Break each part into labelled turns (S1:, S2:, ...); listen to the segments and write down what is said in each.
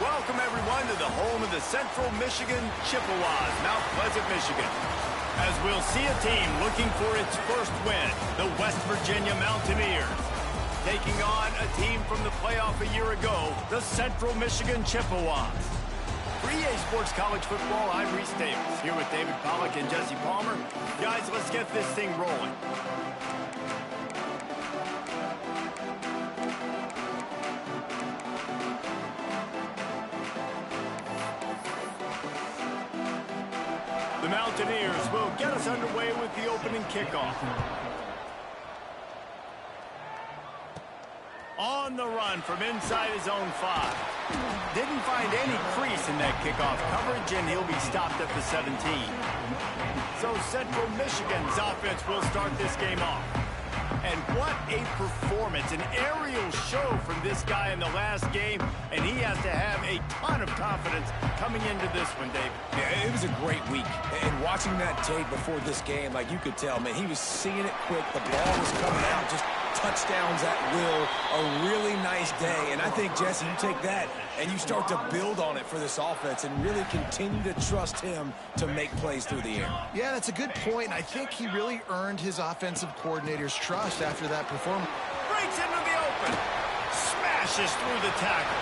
S1: Welcome, everyone, to the home of the Central Michigan Chippewas, Mount Pleasant, Michigan. As we'll see a team looking for its first win, the West Virginia Mountaineers, taking on a team from the playoff a year ago, the Central Michigan Chippewas. For EA Sports College Football, I'm Reese Davis, here with David Pollack and Jesse Palmer. Guys, let's get this thing rolling. The Mountaineers will get us underway with the opening kickoff. On the run from inside his own 5. Didn't find any crease in that kickoff coverage, and he'll be stopped at the 17. So Central Michigan's offense will start this game off. And what a performance, an aerial show from this guy in the last game, and he has to have a ton of confidence coming into this one, David.
S2: Yeah, it was a great week. And watching that tape before this game, like you could tell, man, he was seeing it quick. The ball was coming out, just touchdowns at will. A really nice day. And I think, Jesse, you take that and you start to build on it for this offense and really continue to trust him to make plays through the air.
S3: Yeah, that's a good point. And I think he really earned his offensive coordinator's trust after that performance.
S1: Breaks into the open. Smashes through the tackle.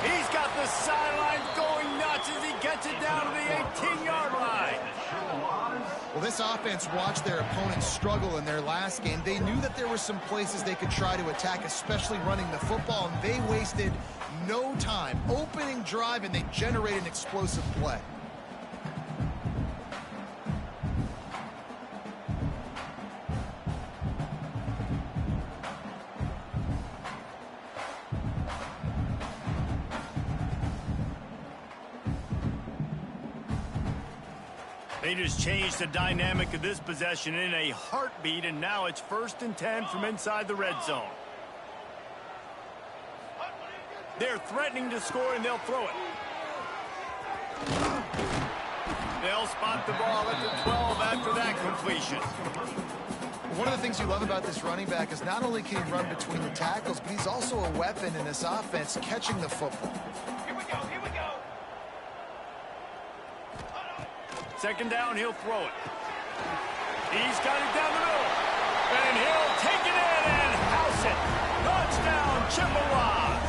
S1: He's got the sidelines going nuts as he gets it down to the 18-yard line.
S3: Well, this offense watched their opponents struggle in their last game. They knew that there were some places they could try to attack, especially running the football, and they wasted no time. Opening drive, and they generated an explosive play.
S1: They just changed the dynamic of this possession in a heartbeat, and now it's 1st and 10 from inside the red zone. They're threatening to score, and they'll throw it. They'll spot the ball at the 12 after that completion.
S3: One of the things you love about this running back is not only can he run between the tackles, but he's also a weapon in this offense catching the football.
S1: Second down, he'll throw it. He's got it down the middle. And he'll take it in and house it. Touchdown, Chippewas.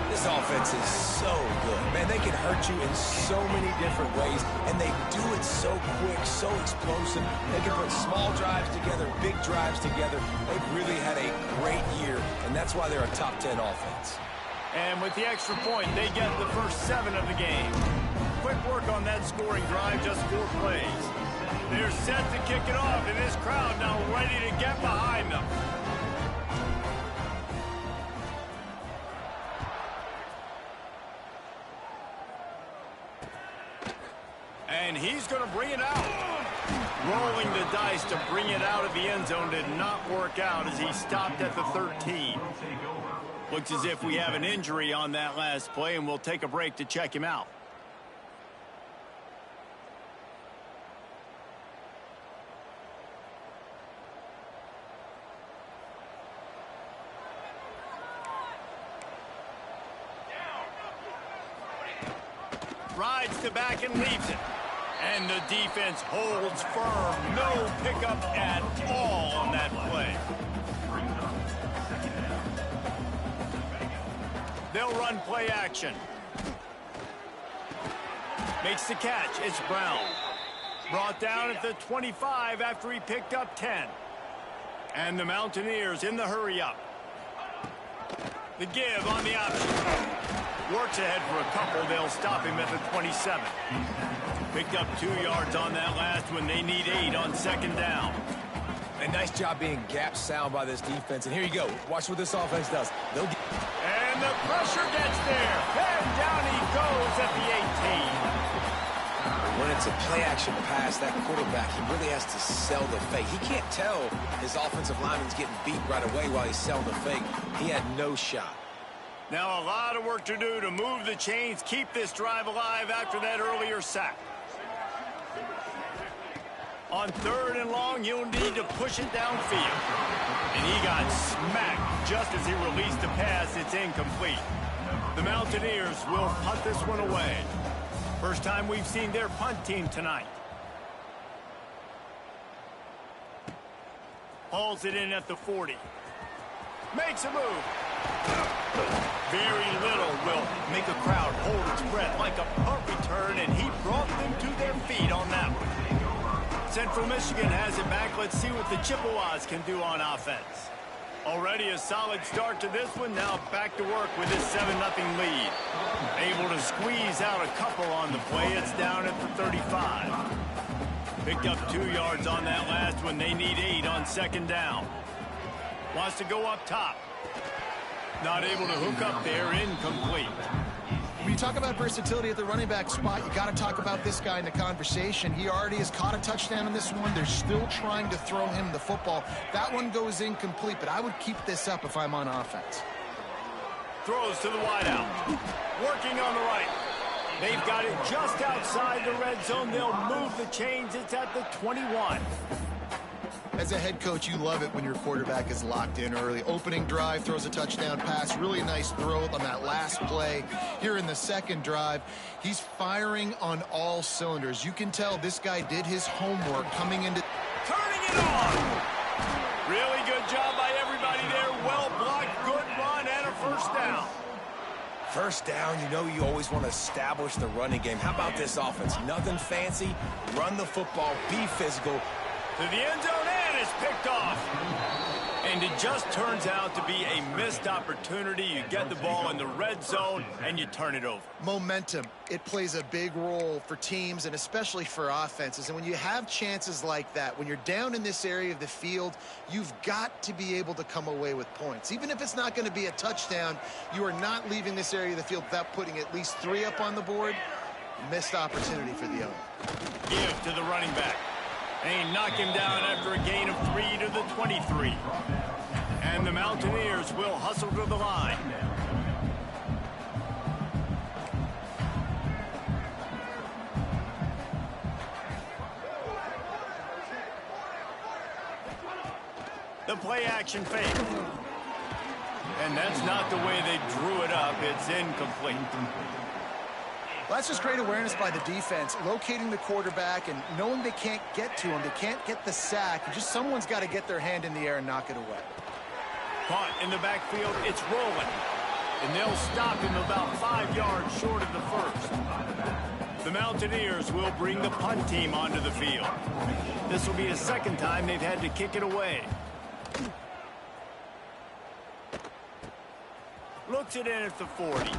S2: This offense is so good. Man, they can hurt you in so many different ways, and they do it so quick, so explosive. They can put small drives together, big drives together. They've really had a great year, and that's why they're a top 10 offense.
S1: And with the extra point, they get the first 7 of the game. Quick work on that scoring drive, just 4 plays. They're set to kick it off, and this crowd now ready to get behind them. And he's going to bring it out. Rolling the dice to bring it out of the end zone did not work out as he stopped at the 13. Looks as if we have an injury on that last play, and we'll take a break to check him out. Rides to back and leaves it. And the defense holds firm. No pickup at all on that play. They'll run play action. Makes the catch. It's Brown. Brought down at the 25 after he picked up 10. And the Mountaineers in the hurry-up. The give on the option. Works ahead for a couple. They'll stop him at the 27. Picked up 2 yards on that last one. They need 8 on second down.
S2: A nice job being gap sound by this defense. And here you go. Watch what this offense does. They'll get...
S1: And the pressure gets there. And down he goes at the 18.
S2: When it's a play-action pass, that quarterback, he really has to sell the fake. He can't tell his offensive lineman's getting beat right away while he's selling the fake. He had no shot.
S1: Now a lot of work to do to move the chains, keep this drive alive after that earlier sack. On 3rd and long, you'll need to push it downfield. And he got smacked just as he released the pass. It's incomplete. The Mountaineers will punt this one away. First time we've seen their punt team tonight. Hauls it in at the 40. Makes a move. Very little will make a crowd hold its breath like a punt return, and he brought them to their feet on that one. Central Michigan has it back. Let's see what the Chippewas can do on offense. Already a solid start to this one. Now back to work with this 7-0 lead. Able to squeeze out a couple on the play. It's down at the 35. Picked up 2 yards on that last one. They need 8 on 2nd down. Wants to go up top. Not able to hook up there. Incomplete.
S3: When you talk about versatility at the running back spot, you got to talk about this guy in the conversation. He already has caught a touchdown in this one. They're still trying to throw him the football. That one goes incomplete, but I would keep this up if I'm on offense.
S1: Throws to the wideout. Working on the right. They've got it just outside the red zone. They'll move the chains. It's at the 21.
S3: As a head coach, you love it when your quarterback is locked in early. Opening drive, throws a touchdown pass. Really nice throw on that last play. Here in the 2nd drive, he's firing on all cylinders. You can tell this guy did his homework coming into...
S1: Turning it on! Really good job by everybody there. Well blocked, good run, and a 1st down.
S2: First down, you know you always want to establish the running game. How about this offense? Nothing fancy. Run the football, be physical.
S1: To the end zone, and it's picked off. And it just turns out to be a missed opportunity. You get the ball in the red zone, and you turn it over.
S3: Momentum. It plays a big role for teams and especially for offenses. And when you have chances like that, when you're down in this area of the field, you've got to be able to come away with points. Even if it's not going to be a touchdown, you are not leaving this area of the field without putting at least 3 up on the board. Missed opportunity for the other.
S1: Give to the running back. They knock him down after a gain of 3 to the 23. And the Mountaineers will hustle to the line. The play action fake. And that's not the way they drew it up. It's incomplete.
S3: Well, that's just great awareness by the defense, locating the quarterback and knowing they can't get to him. They can't get the sack. Just someone's got to get their hand in the air and knock it away.
S1: Caught in the backfield, it's rolling. And they'll stop him about 5 yards short of the 1st. The Mountaineers will bring the punt team onto the field. This will be the 2nd time they've had to kick it away. Looks it in at the 40.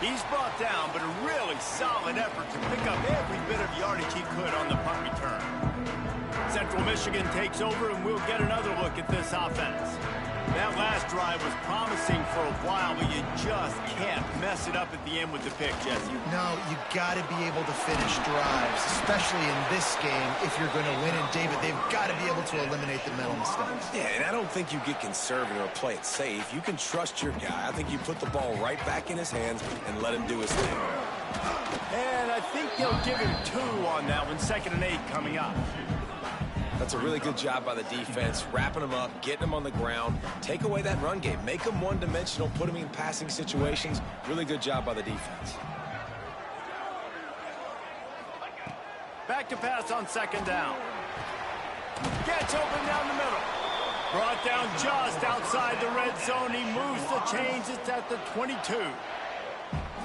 S1: He's brought down, but a really solid effort to pick up every bit of yardage he could on the punt return. Central Michigan takes over, and we'll get another look at this offense. That last drive was promising for a while, but you just can't mess it up at the end with the pick, Jesse.
S3: No, you got to be able to finish drives, especially in this game if you're going to win. And, David, they've got to be able to eliminate the mental mistakes.
S2: Yeah, and I don't think you get conservative or play it safe. You can trust your guy. I think you put the ball right back in his hands and let him do his thing.
S1: And I think they'll give him 2 on that one. 2nd and 8 coming up.
S2: That's a really good job by the defense, wrapping them up, getting them on the ground, take away that run game, make them one-dimensional, put them in passing situations. Really good job by the defense.
S1: Back to pass on 2nd down. Gets open down the middle. Brought down just outside the red zone. He moves the chains. It's at the 22.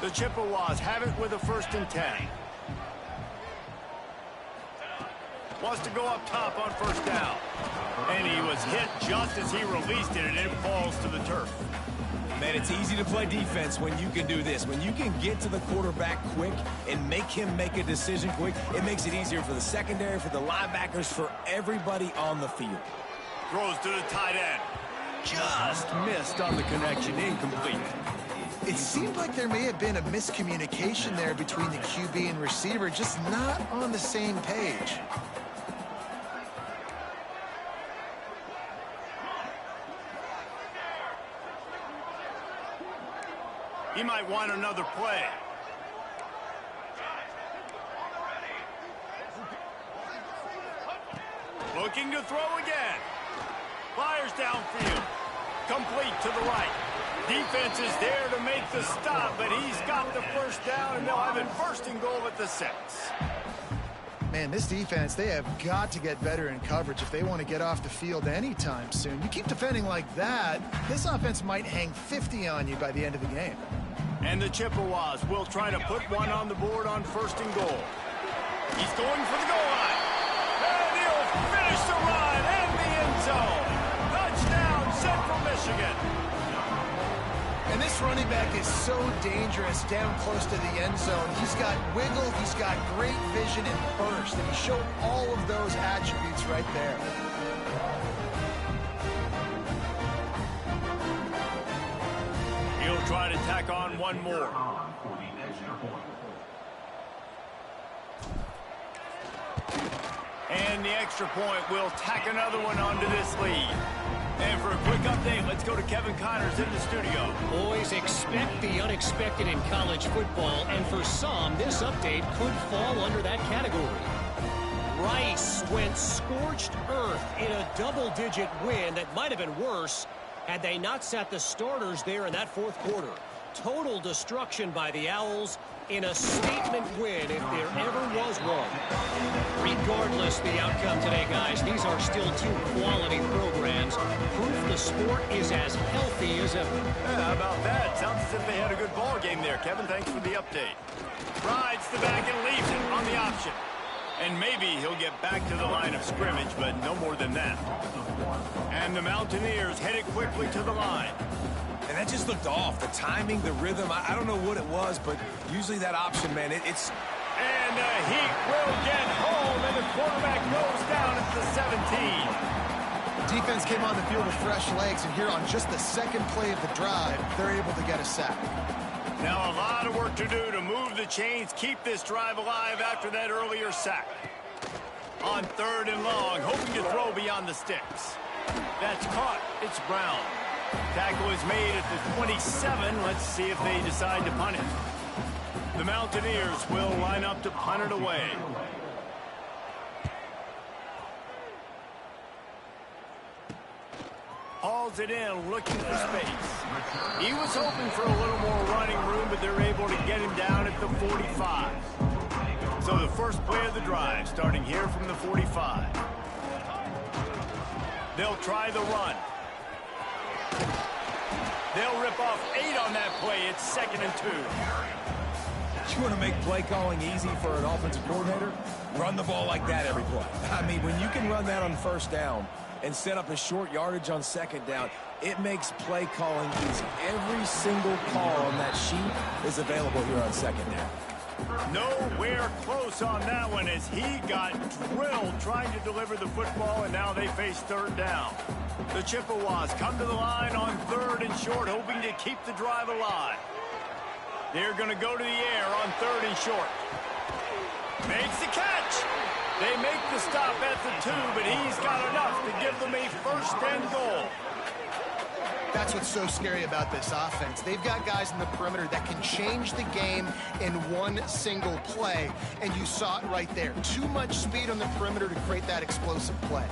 S1: The Chippewas have it with a 1st and 10. Wants to go up top on 1st down. And he was hit just as he released it, and it falls to the turf.
S2: Man, it's easy to play defense when you can do this. When you can get to the quarterback quick and make him make a decision quick, it makes it easier for the secondary, for the linebackers, for everybody on the field.
S1: Throws to the tight end. Just missed on the connection. Incomplete.
S3: It seemed like there may have been a miscommunication there between the QB and receiver, just not on the same page.
S1: He might want another play. Looking to throw again. Fires downfield. Complete to the right. Defense is there to make the stop, but he's got the first down, and they'll have it first and goal at the 6.
S3: Man, this defense, they have got to get better in coverage if they want to get off the field anytime soon. You keep defending like that, this offense might hang 50 on you by the end of the game.
S1: And the Chippewas will try to put one on the board on first and goal. He's going for the goal line. And he'll finish the run in the end zone. Touchdown, Central Michigan.
S3: And this running back is so dangerous down close to the end zone. He's got wiggle, he's got great vision and burst, and he showed all of those attributes right there.
S1: He'll try to tack on one more. And the extra point will tack another one onto this lead. And for a quick update, let's go to Kevin Connors in the studio.
S4: Boys, expect the unexpected in college football, and for some, this update could fall under that category. Rice went scorched earth in a double-digit win that might have been worse had they not sat the starters there in that fourth quarter. Total destruction by the Owls in a statement win if there ever was one. Regardless the outcome today, guys, these are still two quality programs. Proof the sport is as healthy as ever.
S1: Yeah, how about that? Sounds as if they had a good ball game there. Kevin, thanks for the update. Rides the back and leaves it on the option. And maybe he'll get back to the line of scrimmage, but no more than that. And the Mountaineers headed quickly to the line.
S2: And that just looked off. The timing, the rhythm, I don't know what it was, but usually that option, man, it's...
S1: And he will get home, and the quarterback goes down at the 17.
S3: Defense came on the field with fresh legs, and here on just the second play of the drive, they're able to get a sack.
S1: Now a lot of work to do to move the chains, keep this drive alive after that earlier sack. On 3rd and long, hoping to throw beyond the sticks. That's caught. It's Brown. Tackle is made at the 27. Let's see if they decide to punt it. The Mountaineers will line up to punt it away. Hauls it in, looking for space. He was hoping for a little more running room, but they're able to get him down at the 45. So the first play of the drive, starting here from the 45. They'll try the run. They'll rip off 8 on that play. It's 2nd and 2.
S2: You want to make play calling easy for an offensive coordinator? Run the ball like that every play. I mean, when you can run that on first down and set up a short yardage on 2nd down, it makes play calling easy. Every single call on that sheet is available here on 2nd down.
S1: Nowhere close on that one as he got drilled trying to deliver the football, and now they face 3rd down. The Chippewas come to the line on 3rd and short, hoping to keep the drive alive. They're going to go to the air on 3rd and short. Makes the catch. They make the stop at the 2, but he's got enough to give them a 1st and goal.
S3: That's what's so scary about this offense. They've got guys in the perimeter that can change the game in one single play, and you saw it right there. Too much speed on the perimeter to create that explosive play.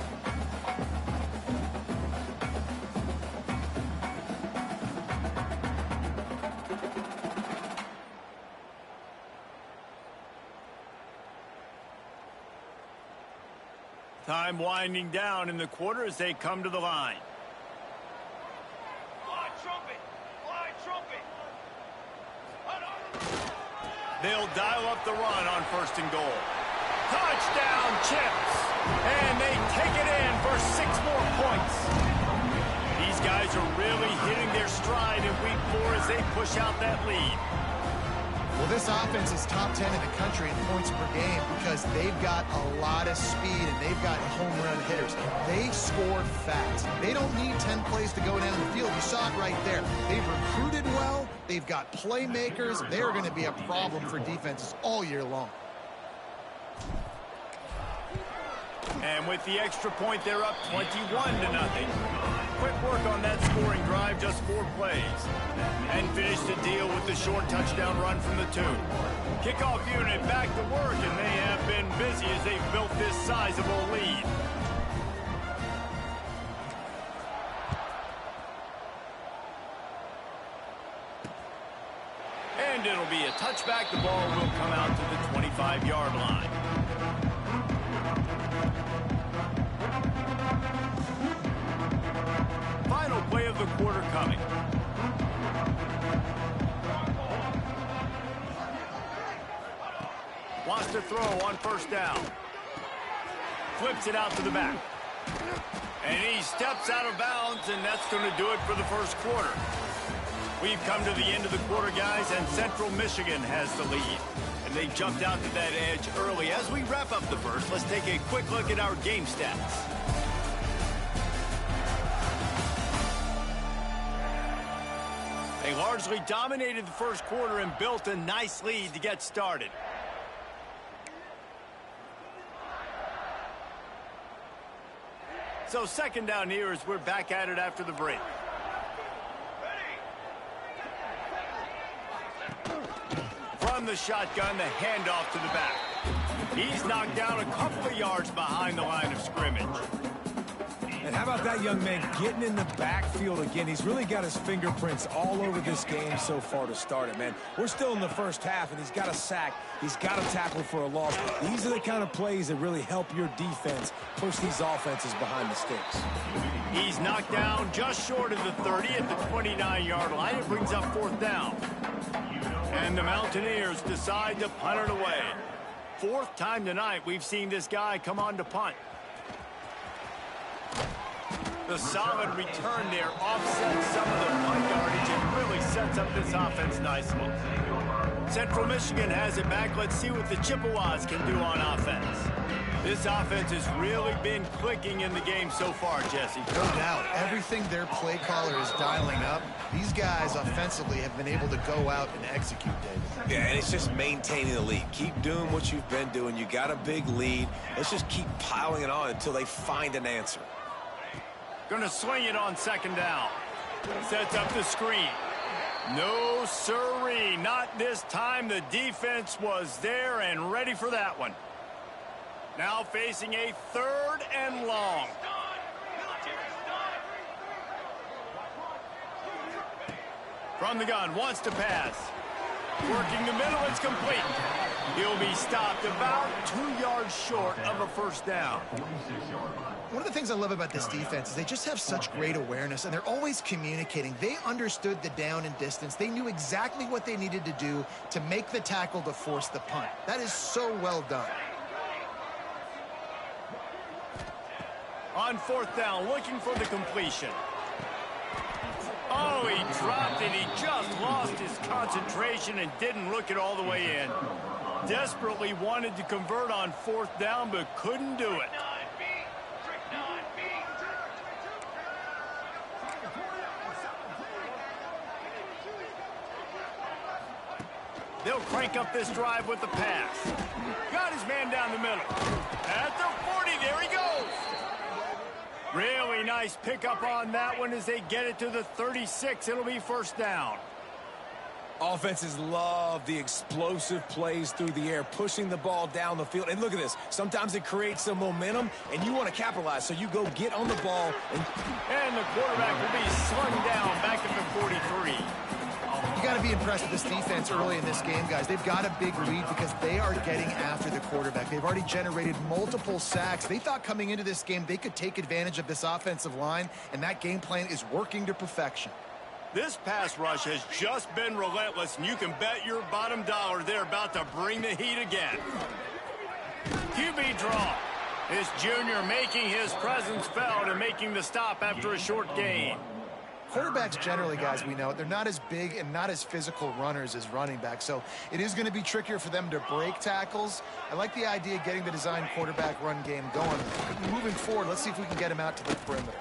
S1: Time winding down in the quarter as they come to the line.
S5: Fly trumpet! Fly trumpet!
S1: They'll dial up the run on 1st and goal. Touchdown, Chips! And they take it in for 6 more points. These guys are really hitting their stride in week 4 as they push out that lead.
S3: Well, this offense is top 10 in the country in points per game because they've got a lot of speed and they've got home run hitters. They score fast. They don't need 10 plays to go down the field. You saw it right there. They've recruited well. They've got playmakers. They're going to be a problem for defenses all year long.
S1: And with the extra point, they're up 21-0. Quick work on that scoring drive, just 4 plays. And finish the deal with the short touchdown run from the 2. Kickoff unit back to work, and they have been busy as they've built this sizable lead. it'll be a touchback. The ball will come out to the 25-yard line. Final play of the quarter coming. Wants to throw on first down. Flips it out to the back. And he steps out of bounds, and that's going to do it for the first quarter. We've come to the end of the quarter, guys, and Central Michigan has the lead. And they jumped out to that edge early. As we wrap up the first, let's take a quick look at our game stats. They largely dominated the first quarter and built a nice lead to get started. So second down here as we're back at it after the break. From the shotgun, the handoff to the back. He's knocked down a couple of yards behind the line of scrimmage.
S2: And how about that young man getting in the backfield again? He's really got his fingerprints all over this game so far to start it, man. We're still in the first half, and he's got a sack. He's got a tackle for a loss. These are the kind of plays that really help your defense push these offenses behind the sticks.
S1: He's knocked down just short of the 30 at the 29-yard line. It brings up fourth down. And the Mountaineers decide to punt it away. Fourth time tonight we've seen this guy come on to punt. The solid return there offsets some of the punt yardage and really sets up this offense nicely. Central Michigan has it back. Let's see what the Chippewas can do on offense. This offense has really been clicking in the game so far, Jesse.
S3: No doubt. Everything their play caller is dialing up, these guys offensively have been able to go out and execute, David.
S2: Yeah, and it's just maintaining the lead. Keep doing what you've been doing. You got a big lead. Let's just keep piling it on until they find an answer.
S1: Going to swing it on second down. Sets up the screen. No siree, not this time. The defense was there and ready for that one. Now facing a third and long. From the gun, wants to pass. Working the middle, it's complete. He'll be stopped about 2 yards short of a first down.
S3: One of the things I love about this defense is they just have such great awareness, and they're always communicating. They understood the down and distance. They knew exactly what they needed to do to make the tackle to force the punt. That is so well done.
S1: On fourth down, looking for the completion. Oh, he dropped it. He just lost his concentration and didn't look it all the way in. Desperately wanted to convert on fourth down, but couldn't do it. They'll crank up this drive with the pass. Got his man down the middle. At the 40, there he goes. Really nice pickup on that one as they get it to the 36. It'll be first down.
S2: Offenses love the explosive plays through the air, pushing the ball down the field. And look at this. Sometimes it creates some momentum, and you want to capitalize. So you go get on the ball.
S1: And the quarterback will be slung down back at the 43.
S3: You got to be impressed with this defense early in this game, guys. They've got a big lead because they are getting after the quarterback. They've already generated multiple sacks. They thought coming into this game they could take advantage of this offensive line, and that game plan is working to perfection.
S1: This pass rush has just been relentless, and you can bet your bottom dollar they're about to bring the heat again. QB draw. This junior making his presence felt and making the stop after a short gain.
S3: Quarterbacks generally, guys, we know, they're not as big and not as physical runners as running backs, so it is going to be trickier for them to break tackles. I like the idea of getting the design quarterback run game going. Moving forward, let's see if we can get him out to the perimeter.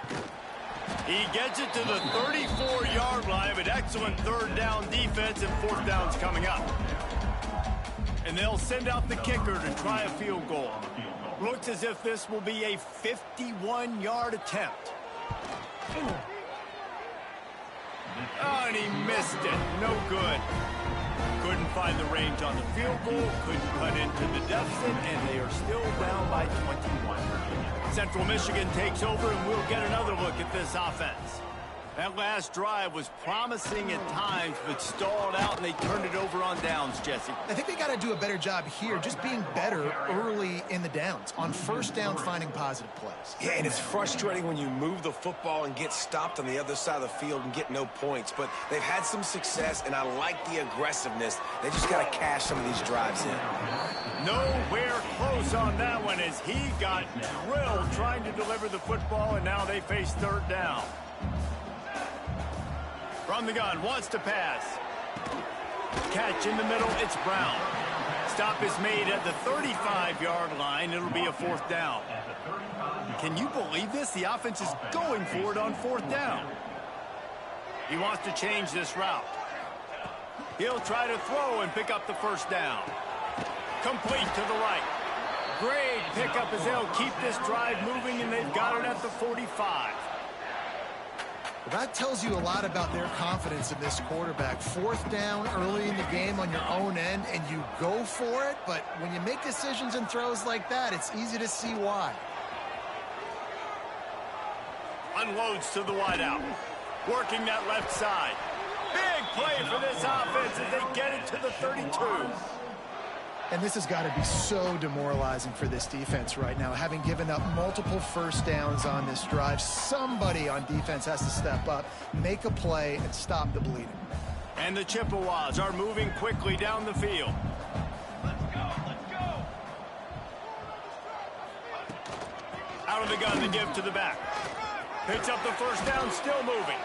S1: He gets it to the 34-yard line, but excellent third down defense, and fourth down's coming up. And they'll send out the kicker to try a field goal. Looks as if this will be a 51-yard attempt. Oh, and he missed it. No good. Couldn't find the range on the field goal, couldn't cut into the deficit, and they are still down by 21. Central Michigan takes over, and we'll get another look at this offense. That last drive was promising at times, but stalled out, and they turned it over on downs, Jesse.
S3: I think they got to do a better job here, just being better early in the downs. On first down, finding positive plays.
S2: Yeah, and it's frustrating when you move the football and get stopped on the other side of the field and get no points. But they've had some success, and I like the aggressiveness. They just got to cash some of these drives in.
S1: Nowhere close on that one as he got drilled trying to deliver the football, and now they face third down. From the gun, wants to pass. Catch in the middle, it's Brown. Stop is made at the 35-yard line. It'll be a fourth down. Can you believe this? The offense is going for it on fourth down. He wants to change this route. He'll try to throw and pick up the first down. Complete to the right. Great pickup as they'll keep this drive moving, and they've got it at the 45.
S3: Well, that tells you a lot about their confidence in this quarterback. Fourth down early in the game on your own end, and you go for it, but when you make decisions and throws like that, it's easy to see why.
S1: Unloads to the wideout. Working that left side. Big play for this offense as they get it to the 32.
S3: And this has got to be so demoralizing for this defense right now. Having given up multiple first downs on this drive, somebody on defense has to step up, make a play, and stop the bleeding.
S1: And the Chippewas are moving quickly down the field.
S5: Let's go, let's go.
S1: Out of the gun to give to the back. Picks up the first down, still moving.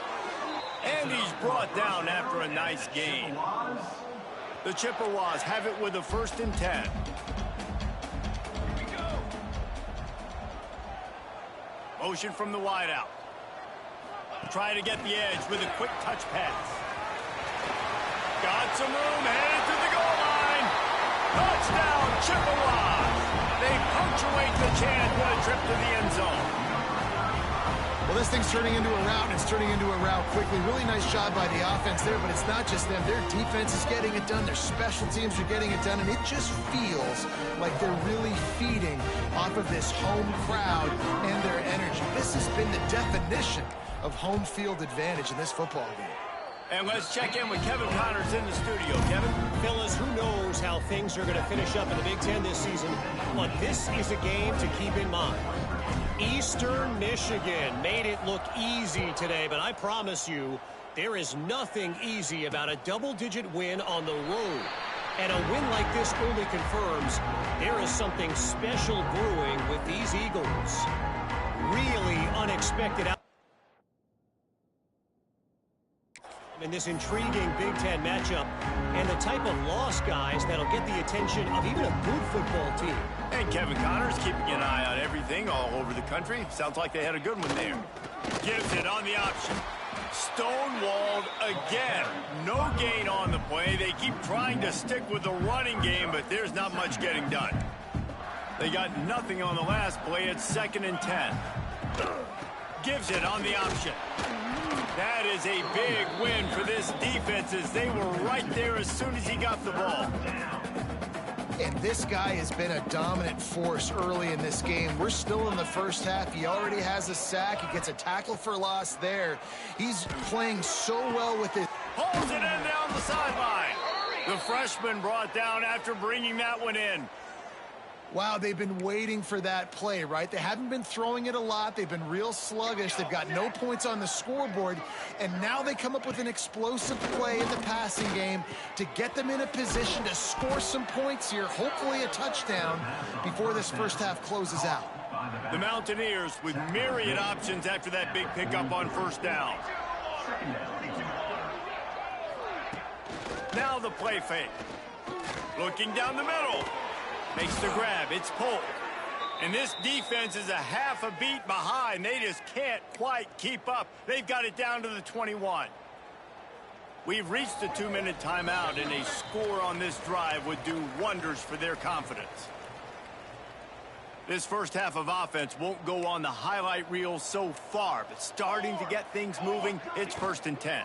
S1: And he's brought down after a nice gain. The Chippewas have it with a 1st and 10. Motion from the wideout. Try to get the edge with a quick touch pass. Got some room, headed to the goal line. Touchdown, Chippewas. They punctuate the chance with a trip to the end zone.
S3: Well, this thing's turning into a rout, and it's turning into a rout quickly. Really nice job by the offense there, but it's not just them. Their defense is getting it done. Their special teams are getting it done, and it just feels like they're really feeding off of this home crowd and their energy. This has been the definition of home field advantage in this football game.
S1: And let's check in with Kevin Connors in the studio. Kevin?
S4: Fellas, who knows how things are going to finish up in the Big Ten this season, but this is a game to keep in mind. Eastern Michigan made it look easy today, but I promise you, there is nothing easy about a double-digit win on the road. And a win like this only confirms there is something special brewing with these Eagles. Really unexpected out in this intriguing Big Ten matchup, and the type of loss, guys, that'll get the attention of even a good football team.
S1: And Kevin Connors keeping an eye on everything all over the country. Sounds like they had a good one there. Gives it on the option. Stonewalled again. No gain on the play. They keep trying to stick with the running game, but there's not much getting done. They got nothing on the last play. It's 2nd and 10. Gives it on the option. That is a big win for this defense as they were right there as soon as he got the ball.
S3: And this guy has been a dominant force early in this game. We're still in the first half. He already has a sack. He gets a tackle for loss there. He's playing so well with it.
S1: Pulls it in down the sideline. The freshman brought down after bringing that one in.
S3: Wow, they've been waiting for that play, right? They haven't been throwing it a lot. They've been real sluggish. They've got no points on the scoreboard. And now they come up with an explosive play in the passing game to get them in a position to score some points here, hopefully a touchdown, before this first half closes out.
S1: The Mountaineers with myriad options after that big pickup on first down. Now the play fake. Looking down the middle. Makes the grab. It's pulled. And this defense is a half a beat behind. They just can't quite keep up. They've got it down to the 21. We've reached the 2-minute timeout, and a score on this drive would do wonders for their confidence. This first half of offense won't go on the highlight reel so far, but starting to get things moving, it's 1st and 10.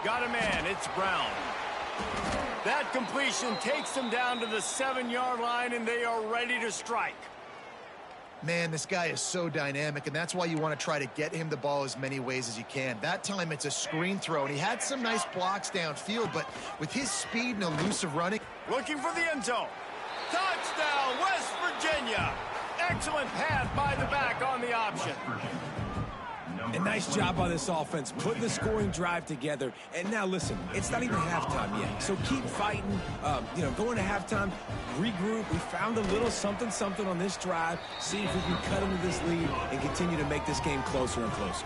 S1: Got a man. It's Brown. That completion takes them down to the 7-yard line, and they are ready to strike.
S3: Man, this guy is so dynamic, and that's why you want to try to get him the ball as many ways as you can. That time, it's a screen throw, and he had some nice blocks downfield, but with his speed and elusive running...
S1: Looking for the end zone. Touchdown, West Virginia. Excellent pass by the back on the option.
S2: A nice job by this offense, putting the scoring drive together. And now, listen, it's not even halftime yet. So keep fighting, going to halftime, regroup. We found a little something on this drive. See if we can cut into this lead and continue to make this game closer and closer.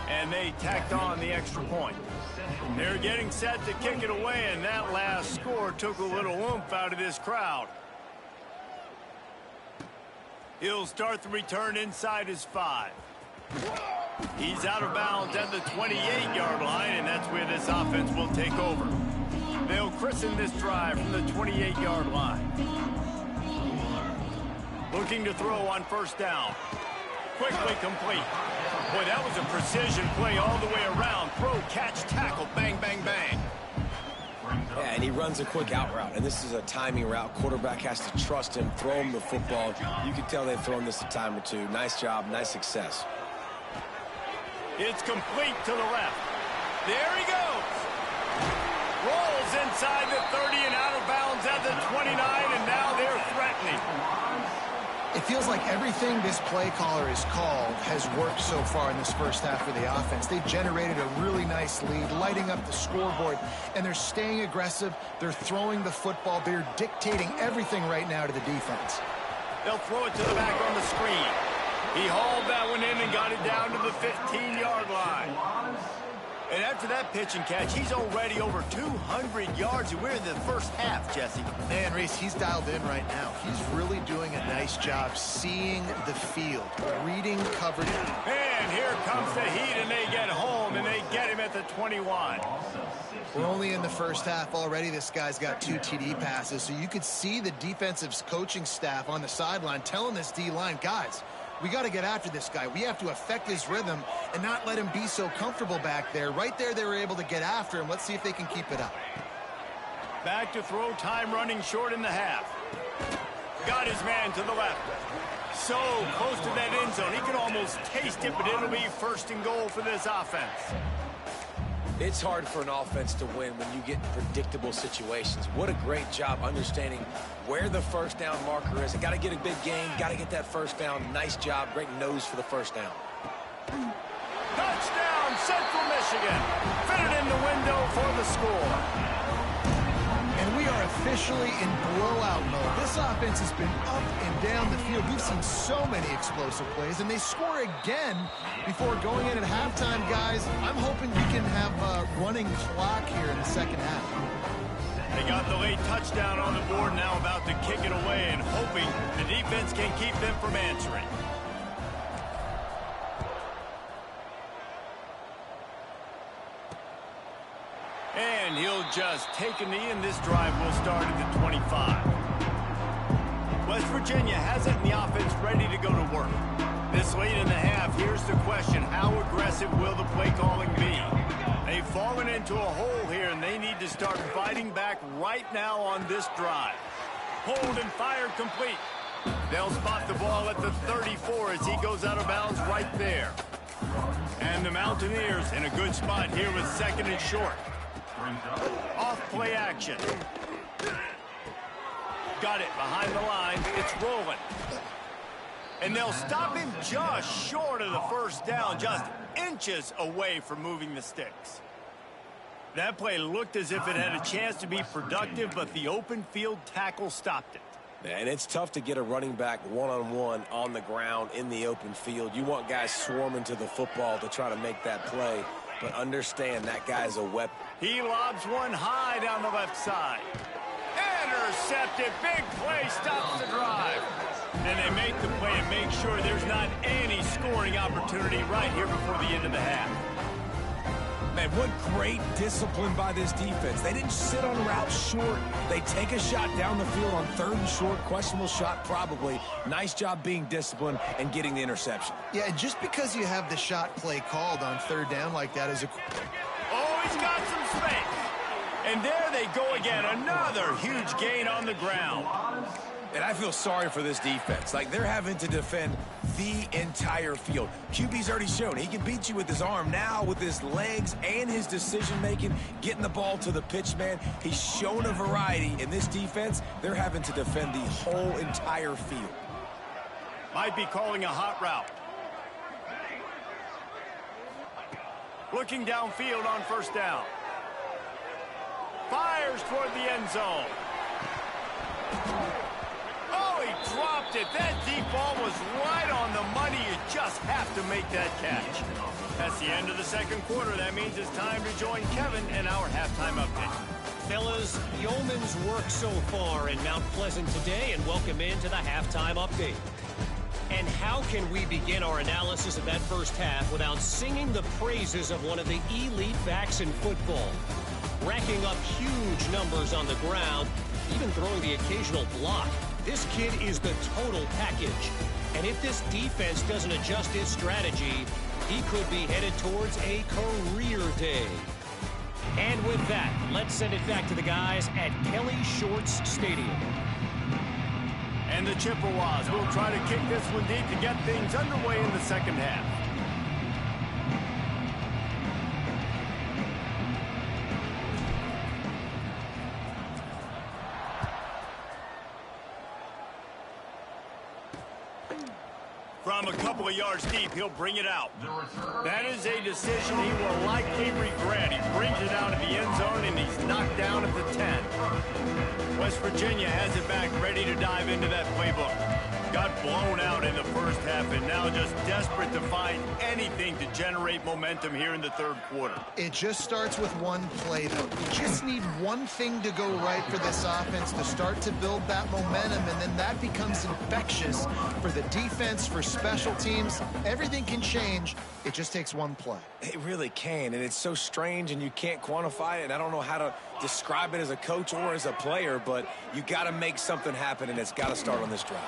S1: And they tacked on the extra point. They're getting set to kick it away, and that last score took a little oomph out of this crowd. He'll start the return inside his 5. He's out of bounds at the 28-yard line, and that's where this offense will take over. They'll christen this drive from the 28-yard line. Looking to throw on first down. Quickly complete. Boy, that was a precision play all the way around. Throw, catch, tackle, bang, bang, bang.
S2: Yeah, and he runs a quick out route, and this is a timing route. Quarterback has to trust him, throw him the football. You can tell they've thrown this a time or two. Nice job, nice success.
S1: It's complete to the left. There he goes. Rolls inside the 30 and out of bounds at the 29, and now they're threatening.
S3: It feels like everything this play caller has called has worked so far in this first half of the offense. They've generated a really nice lead, lighting up the scoreboard, and they're staying aggressive. They're throwing the football. They're dictating everything right now to the defense.
S1: They'll throw it to the back on the screen. He hauled that one in and got it down to the 15-yard line. And after that pitch and catch, he's already over 200 yards, and we're in the first half, Jesse.
S3: Man, Reese, he's dialed in right now. He's really doing a nice job seeing the field, reading coverage.
S1: And here comes the heat, and they get home, and they get him at the 21.
S3: We're only in the first half already. This guy's got 2 TD passes, so you could see the defensive coaching staff on the sideline telling this D-line, guys, we got to get after this guy. We have to affect his rhythm and not let him be so comfortable back there. Right there, they were able to get after him. Let's see if they can keep it up.
S1: Back to throw, time running short in the half. Got his man to the left. So close to that end zone. He can almost taste it, but it'll be first and goal for this offense.
S2: It's hard for an offense to win when you get in predictable situations. What a great job understanding where the first down marker is. Got to get a big gain, got to get that first down. Nice job, great nose for the first down.
S1: Touchdown, Central Michigan. Fitted in the window for the score.
S3: And we are officially in blowout mode. This offense has been up and down the field. We've seen so many explosive plays, and they score again before going in at halftime, guys. I'm hoping we can have a running clock here in the second half.
S1: They got the late touchdown on the board, now about to kick it away and hoping the defense can keep them from answering. And he'll just take a knee, and this drive will start at the 25. West Virginia has it in the offense ready to go to work. This late in the half, here's the question. How aggressive will the play calling be? They've fallen into a hole here, and they need to start fighting back right now on this drive. Hold and fire complete. They'll spot the ball at the 34 as he goes out of bounds right there. And the Mountaineers in a good spot here with second and short. Off play action. Got it behind the line. It's rolling. And they'll stop him just short of the first down, just inches away from moving the sticks. That play looked as if it had a chance to be productive, but the open field tackle stopped it.
S2: And it's tough to get a running back one-on-one on the ground in the open field. You want guys swarming to the football to try to make that play, but understand that guy's a weapon.
S1: He lobs one high down the left side. Intercepted. Big play stops the drive. And they make the play and make sure there's not any scoring opportunity right here before the end of the half.
S2: Man, what great discipline by this defense. They didn't sit on routes short. They take a shot down the field on third and short. Questionable shot probably. Nice job being disciplined and getting the interception.
S3: Yeah, and just because you have the shot play called on third down like that is a...
S1: Oh, he's got some space. And there they go again. Another huge gain on the ground.
S2: And I feel sorry for this defense. Like, they're having to defend the entire field. QB's already shown he can beat you with his arm. Now with his legs and his decision-making, getting the ball to the pitch man, he's shown a variety. In this defense, they're having to defend the whole entire field.
S1: Might be calling a hot route. Looking downfield on first down. Fires toward the end zone. Oh, he dropped it. That deep ball was right on the money. You just have to make that catch. That's the end of the second quarter. That means it's time to join Kevin in our halftime update.
S4: Fellas, yeoman's work so far in Mount Pleasant today, and welcome into the halftime update. And how can we begin our analysis of that first half without singing the praises of one of the elite backs in football? Racking up huge numbers on the ground, even throwing the occasional block. This kid is the total package. And if this defense doesn't adjust its strategy, he could be headed towards a career day. And with that, let's send it back to the guys at Kelly Shorts Stadium.
S1: And the Chippewas will try to kick this one deep to get things underway in the second half. From a couple of yards deep, he'll bring it out. That is a decision he will likely regret. He brings it out of the end zone, and he's knocked down at the 10. West Virginia has it back, ready to dive into that playbook. Got blown out in the first half, and now just desperate to find anything to generate momentum here in the third quarter.
S3: It just starts with one play, though. You just need one thing to go right for this offense to start to build that momentum, and then that becomes infectious for the defense, for special teams. Everything can change. It just takes one play.
S2: It really can, and it's so strange, and you can't quantify it, and I don't know how to describe it as a coach or as a player, but you got to make something happen, and it's got to start on this drive.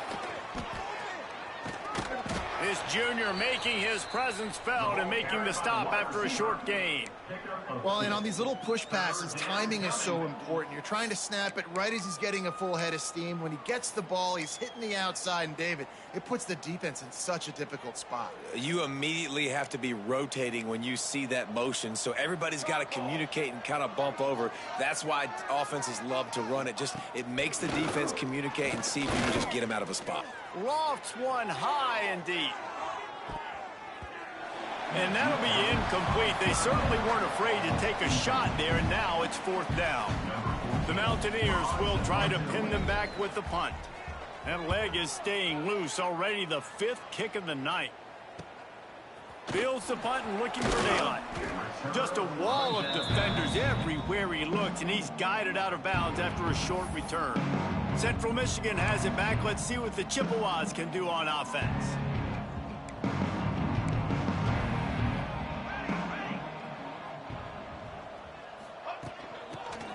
S1: This junior making his presence felt and making the stop after a short gain.
S3: Well, and on these little push passes, timing is so important. You're trying to snap it right as he's getting a full head of steam. When he gets the ball, he's hitting the outside, and David, it puts the defense in such a difficult spot.
S2: You immediately have to be rotating when you see that motion, so everybody's got to communicate and kind of bump over. That's why offenses love to run it. It makes the defense communicate and see if you can just get him out of a spot.
S1: Lofts one high and deep. And that'll be incomplete. They certainly weren't afraid to take a shot there, and now it's fourth down. The Mountaineers will try to pin them back with the punt. That leg is staying loose, already the fifth kick of the night. Fields the punt and looking for daylight. Just a wall of defenders everywhere he looks, and he's guided out of bounds after a short return. Central Michigan has it back. Let's see what the Chippewas can do on offense.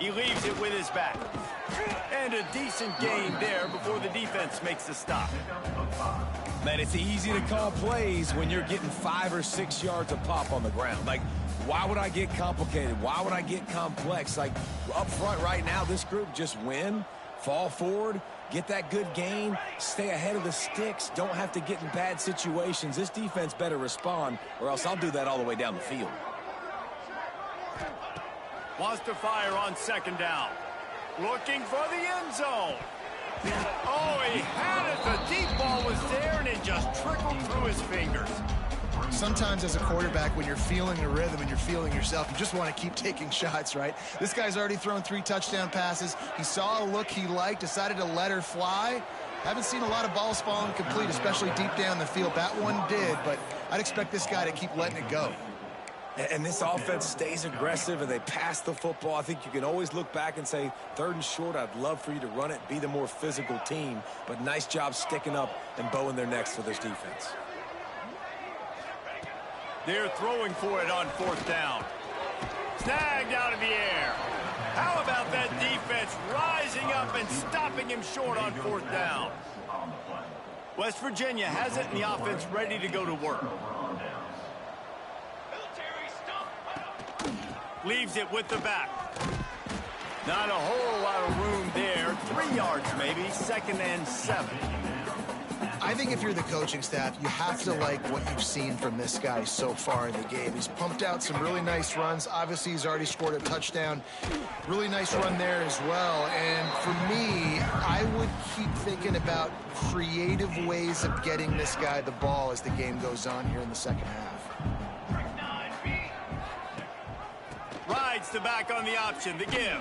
S1: He leaves it with his back. And a decent gain there before the defense makes the stop.
S2: Man, it's easy to call plays when you're getting 5 or 6 yards of pop on the ground. Like, why would I get complicated? Why would I get complex? Like, up front right now, this group just win, fall forward, get that good gain, stay ahead of the sticks, don't have to get in bad situations. This defense better respond, or else I'll do that all the way down the field.
S1: Wants to fire on second down. Looking for the end zone. Oh, he had it. The deep ball was there, and it just trickled through his fingers.
S3: Sometimes as a quarterback, when you're feeling the rhythm and you're feeling yourself, you just want to keep taking shots, right? This guy's already thrown 3 touchdown passes. He saw a look he liked, decided to let her fly. Haven't seen a lot of balls falling complete, especially deep down the field. That one did, but I'd expect this guy to keep letting it go.
S2: And this offense stays aggressive, and they pass the football. I think you can always look back and say, 3rd and short, I'd love for you to run it, be the more physical team. But nice job sticking up and bowing their necks for this defense.
S1: They're throwing for it on 4th down. Snagged out of the air. How about that defense rising up and stopping him short on 4th down? West Virginia has it, and the offense ready to go to work. Leaves it with the back. Not a whole lot of room there. 3 yards maybe, 2nd and 7.
S3: I think if you're the coaching staff, you have to like what you've seen from this guy so far in the game. He's pumped out some really nice runs. Obviously, he's already scored a touchdown. Really nice run there as well. And for me, I would keep thinking about creative ways of getting this guy the ball as the game goes on here in the second half.
S1: Rides the back on the option, the give.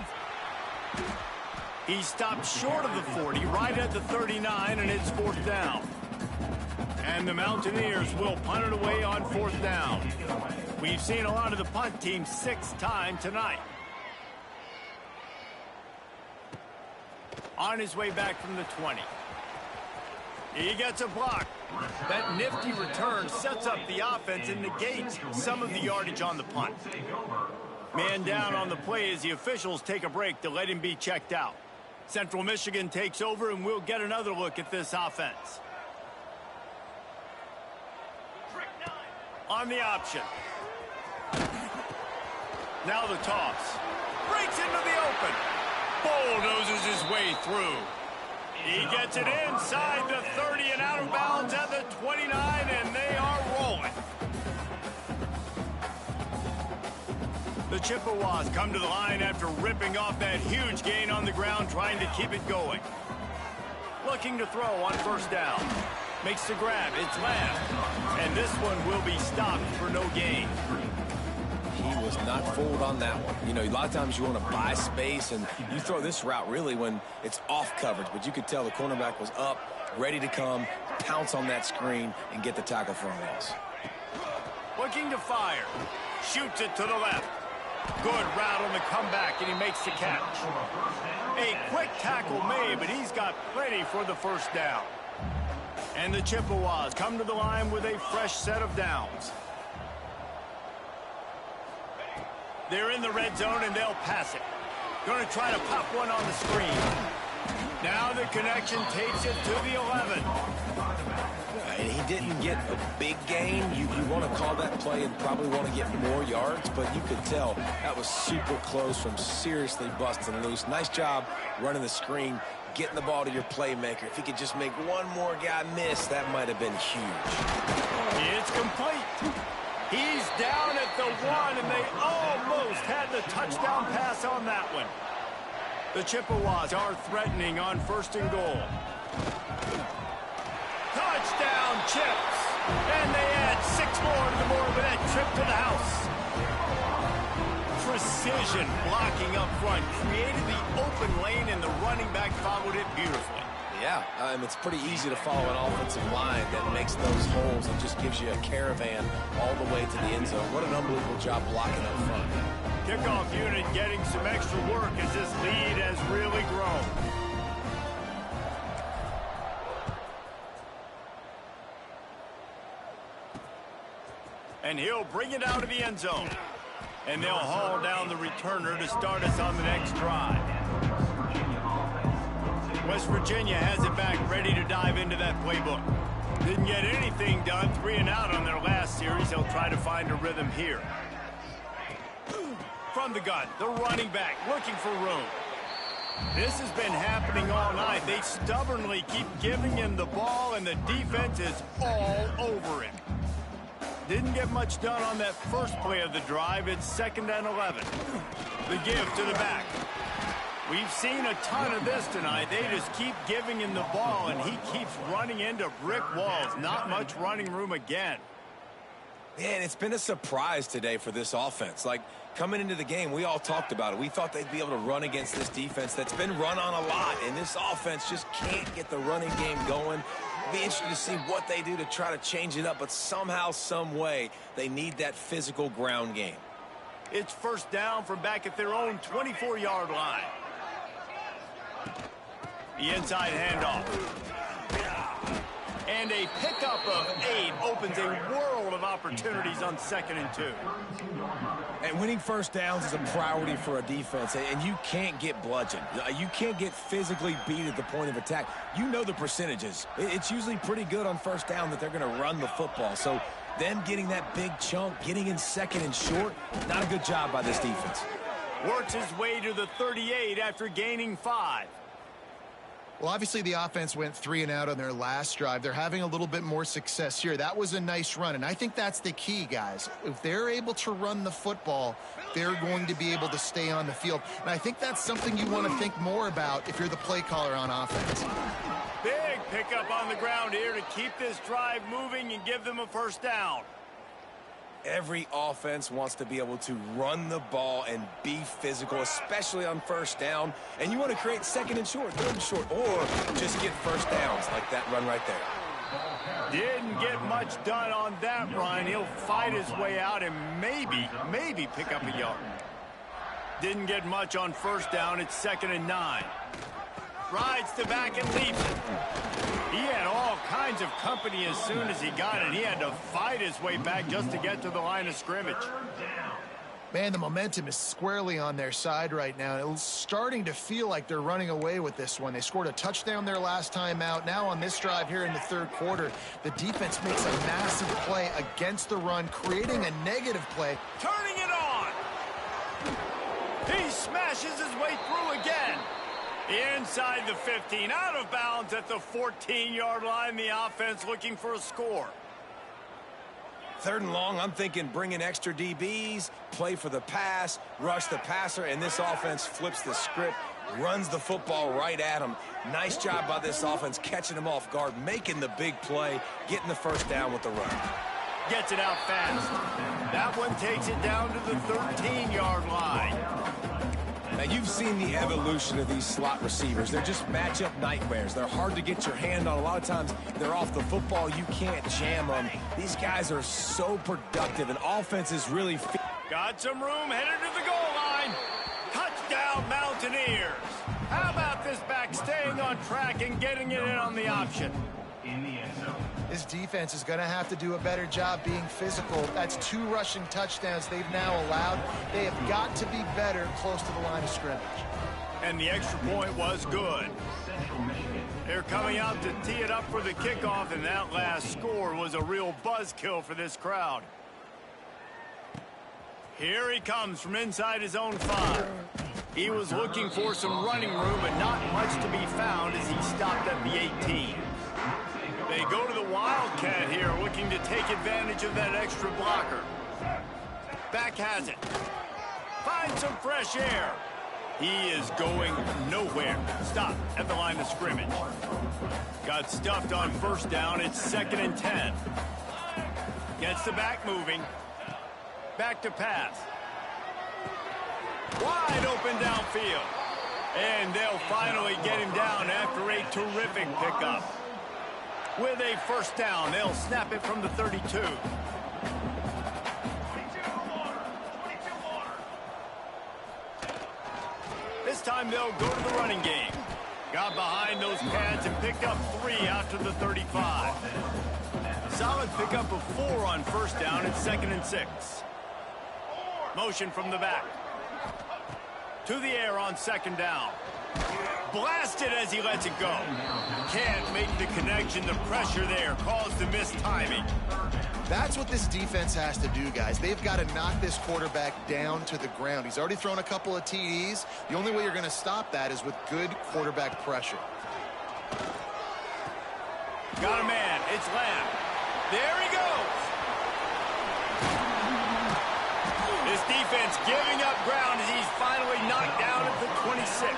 S1: He stopped short of the 40, right at the 39, and it's 4th down. And the Mountaineers will punt it away on 4th down. We've seen a lot of the punt team 6 times tonight. On his way back from the 20. He gets a block. That nifty return sets up the offense and negates some of the yardage on the punt. Man down on the play as the officials take a break to let him be checked out. Central Michigan takes over, and we'll get another look at this offense. On the option. Now the toss. Breaks into the open. Bulldozes his way through. He gets it inside the 30 and out of bounds at the 29, and they are rolling. The Chippewas come to the line after ripping off that huge gain on the ground, trying to keep it going. Looking to throw on 1st down. Makes the grab. It's Lamb. And this one will be stopped for no gain.
S2: He was not fooled on that one. You know, a lot of times you want to buy space, and you throw this route really when it's off coverage. But you could tell the cornerback was up, ready to come, pounce on that screen, and get the tackle for a loss.
S1: Looking to fire. Shoots it to the left. Good route on the comeback, and he makes the catch. A quick tackle made, but he's got plenty for the 1st down. And the Chippewas come to the line with a fresh set of downs. They're in the red zone, and they'll pass it. Going to try to pop one on the screen. Now the connection takes it to the 11.
S2: And he didn't get a big gain. You want to call that play and probably want to get more yards, but you could tell that was super close from seriously busting loose. Nice job running the screen, getting the ball to your playmaker. If he could just make one more guy miss, that might have been huge.
S1: It's complete. He's down at the 1, and they almost had the touchdown pass on that one. The Chippewas are threatening on 1st and goal. Touchdown, Chips. And they add 6 more to the board with that trip to the house. Precision blocking up front created the open lane, and the running back followed it beautifully.
S2: Yeah, it's pretty easy to follow an offensive line that makes those holes and just gives you a caravan all the way to the end zone. What an unbelievable job blocking up front.
S1: Kickoff unit getting some extra work as this lead has really grown. And he'll bring it out of the end zone. And they'll haul down the returner to start us on the next drive. West Virginia has it back, ready to dive into that playbook. Didn't get anything done, 3 and out on their last series. They'll try to find a rhythm here. From the gun, the running back looking for room. This has been happening all night. They stubbornly keep giving him the ball, and the defense is all over him. Didn't get much done on that first play of the drive. It's 2nd and 11. The give to the back. We've seen a ton of this tonight. They just keep giving him the ball, and he keeps running into brick walls. Not much running room again.
S2: Man, it's been a surprise today for this offense. Like, coming into the game, we all talked about it. We thought they'd be able to run against this defense that's been run on a lot, and this offense just can't get the running game going. It'll be interesting to see what they do to try to change it up, but somehow, some way, they need that physical ground game.
S1: It's 1st down from back at their own 24-yard line. The inside handoff. And a pickup of 8 opens a world of opportunities on 2nd and 2.
S2: And winning 1st downs is a priority for a defense, and you can't get bludgeoned. You can't get physically beat at the point of attack. You know the percentages. It's usually pretty good on 1st down that they're going to run the football. So them getting that big chunk, getting in 2nd and short, not a good job by this defense.
S1: Works his way to the 38 after gaining 5.
S3: Well, obviously the offense went 3 and out on their last drive. They're having a little bit more success here. That was a nice run, and I think that's the key, guys. If they're able to run the football, they're going to be able to stay on the field. And I think that's something you want to think more about if you're the play caller on offense.
S1: Big pickup on the ground here to keep this drive moving and give them a first down.
S2: Every offense wants to be able to run the ball and be physical, especially on first down. And you want to create second and short, third and short, or just get first downs like that run right there.
S1: Didn't get much done on that run. He'll fight his way out and maybe pick up a yard. Didn't get much on first down. It's 2nd and 9. Rides to back and leaps it. He had all kinds of company as soon as he got it. He had to fight his way back just to get to the line of scrimmage.
S3: Man, the momentum is squarely on their side right now. It's starting to feel like they're running away with this one. They scored a touchdown their last time out. Now on this drive here in the 3rd quarter, the defense makes a massive play against the run, creating a negative play.
S1: Turning it on. He smashes his way through again. Inside the 15, out of bounds at the 14-yard line. The offense looking for a score.
S2: 3rd and long, I'm thinking bring in extra DBs, play for the pass, rush the passer, and this offense flips the script, runs the football right at him. Nice job by this offense catching him off guard, making the big play, getting the first down with the run.
S1: Gets it out fast. That one takes it down to the 13-yard line.
S2: Now, you've seen the evolution of these slot receivers. They're just matchup nightmares. They're hard to get your hand on. A lot of times, they're off the football. You can't jam them. These guys are so productive, and offense is really...
S1: Got some room, headed to the goal line. Touchdown, Mountaineers. How about this back staying on track and getting it in on the option?
S3: This defense is going to have to do a better job being physical. That's 2 rushing touchdowns they've now allowed. They have got to be better close to the line of scrimmage.
S1: And the extra point was good. They're coming out to tee it up for the kickoff, and that last score was a real buzzkill for this crowd. Here he comes from inside his own 5. He was looking for some running room, but not much to be found as he stopped at the 18. They go to the Wildcat here, looking to take advantage of that extra blocker. Back has it. Find some fresh air. He is going nowhere. Stop at the line of scrimmage. Got stuffed on first down. It's 2nd and 10. Gets the back moving. Back to pass. Wide open downfield. And they'll finally get him down after a terrific pickup. With a first down, they'll snap it from the 32. This time they'll go to the running game. Got behind those pads and picked up 3 out to the 35. Solid pickup of 4 on first down. It's 2nd and 6. Motion from the back. To the air on 2nd down. Blasted as he lets it go. Can't make the connection. The pressure there caused the missed timing.
S3: That's what this defense has to do, guys. They've got to knock this quarterback down to the ground. He's already thrown a couple of TDs. The only way you're going to stop that is with good quarterback pressure.
S1: Got a man. It's Lamb. There he goes. This defense giving up ground as he's finally knocked down at the 26.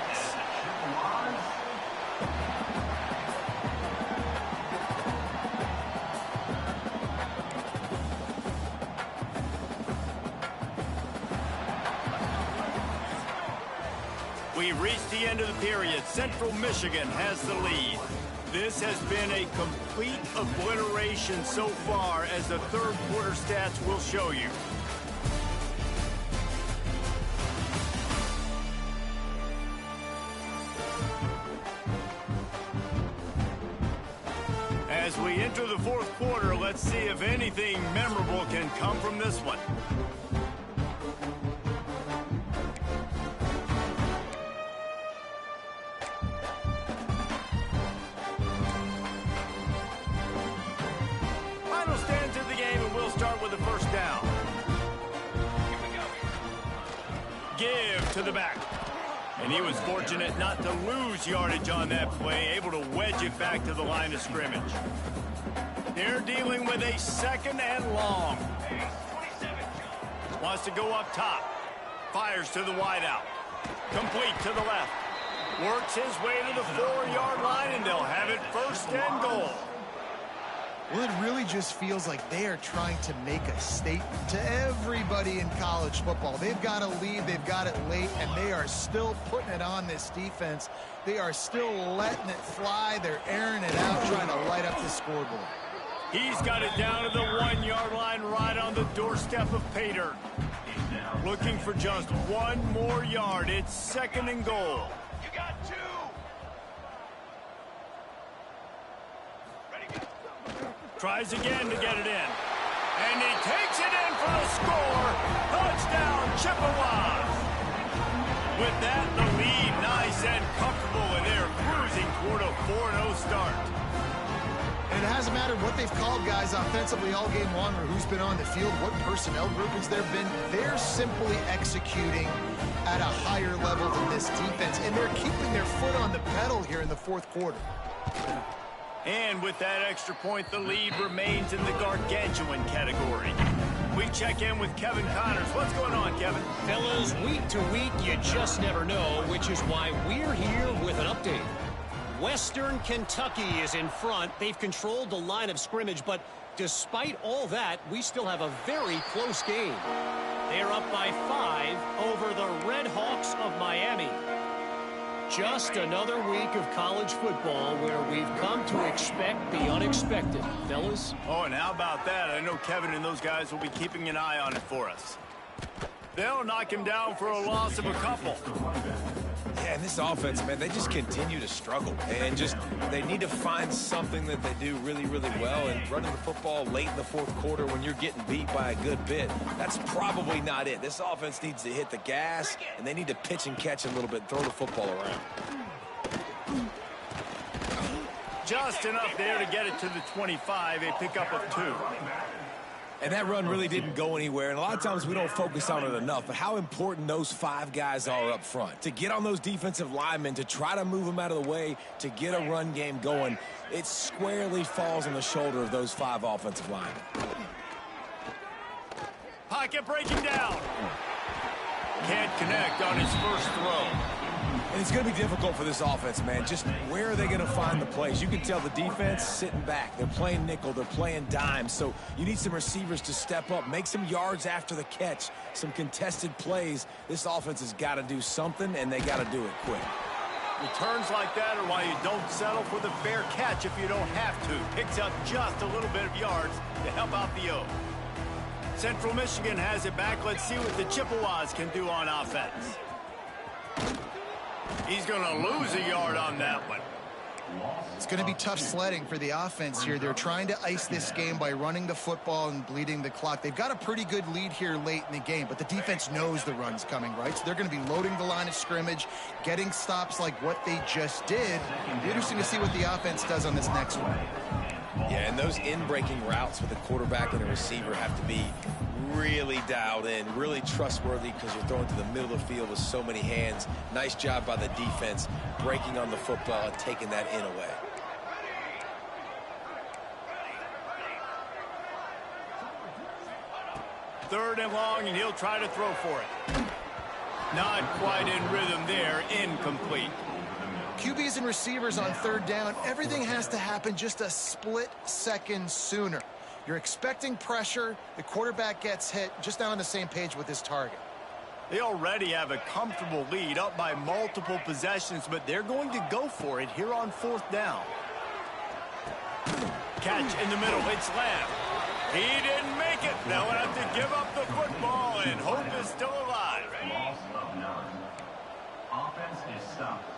S1: We've reached the end of the period. Central Michigan has the lead. This has been a complete obliteration so far, as the 3rd quarter stats will show you. As we enter the 4th quarter, let's see if anything memorable can come from this one. Final stands of the game, and we'll start with the first down. Give to the back. And he was fortunate not to lose yardage on that play, able to wedge it back to the line of scrimmage. They're dealing with a 2nd and long. Wants to go up top. Fires to the wideout. Complete to the left. Works his way to the 4-yard line, and they'll have it 1st and goal.
S3: Well, it really just feels like they are trying to make a statement to everybody in college football. They've got a lead, they've got it late, and they are still putting it on this defense. They are still letting it fly. They're airing it out, trying to light up the scoreboard.
S1: He's got it down to the 1-yard line, right on the doorstep of pay dirt. Looking for just 1 more yard. It's 2nd and goal.
S5: You got 2.
S1: Tries again to get it in. And he takes it in for the score. Touchdown, Chippewas. With that, the lead nice and comfortable, and they're cruising toward a 4-0 start.
S3: And it hasn't mattered what they've called guys offensively all game long or who's been on the field, what personnel groupings there have been. They're simply executing at a higher level than this defense, and they're keeping their foot on the pedal here in the 4th quarter.
S1: And with that extra point, the lead remains in the gargantuan category. We check in with Kevin Connors. What's going on, Kevin?
S4: Fellas, week to week, you just never know, which is why we're here with an update. Western Kentucky is in front. They've controlled the line of scrimmage, but despite all that, we still have a very close game. They're up by 5 over the Red Hawks of Miami. Just another week of college football where we've come to expect the unexpected, fellas.
S1: Oh, and how about that? I know Kevin and those guys will be keeping an eye on it for us. They'll knock him down for a loss of a couple.
S2: Yeah, and this offense, man, they just continue to struggle. And they need to find something that they do really, really well. And running the football late in the 4th quarter when you're getting beat by a good bit, that's probably not it. This offense needs to hit the gas, and they need to pitch and catch a little bit, throw the football around.
S1: Just enough there to get it to the 25, a pickup of 2.
S2: And that run really didn't go anywhere, and a lot of times we don't focus on it enough, but how important those 5 guys are up front. To get on those defensive linemen, to try to move them out of the way, to get a run game going, it squarely falls on the shoulder of those 5 offensive linemen.
S1: Pocket breaking down. Can't connect on his first throw.
S2: And it's going to be difficult for this offense, man. Just where are they going to find the plays? You can tell the defense sitting back. They're playing nickel. They're playing dime. So you need some receivers to step up, make some yards after the catch, some contested plays. This offense has got to do something, and they got to do it quick.
S1: Returns like that are why you don't settle for the fair catch if you don't have to. Picks up just a little bit of yards to help out the O. Central Michigan has it back. Let's see what the Chippewas can do on offense. He's going to lose a yard on that one.
S3: It's going to be tough sledding for the offense here. They're trying to ice this game by running the football and bleeding the clock. They've got a pretty good lead here late in the game, but the defense knows the run's coming, right? So they're going to be loading the line of scrimmage, getting stops like what they just did. It'll be interesting to see what the offense does on this next one.
S2: Yeah, and those in-breaking routes with a quarterback and a receiver have to be really dialed in, really trustworthy because you're throwing to the middle of the field with so many hands. Nice job by the defense breaking on the football and taking that in away.
S1: Third and long, and he'll try to throw for it. Not quite in rhythm there, incomplete.
S3: QBs and receivers on third down, everything has to happen just a split second sooner. You're expecting pressure, the quarterback gets hit, just not on the same page with his target.
S1: They already have a comfortable lead, up by multiple possessions, but they're going to go for it here on 4th down. Catch in the middle, it's Lamb. He didn't make it. They'll have to give up the football, and hope is still alive.
S5: Loss of 9. Offense is stopped.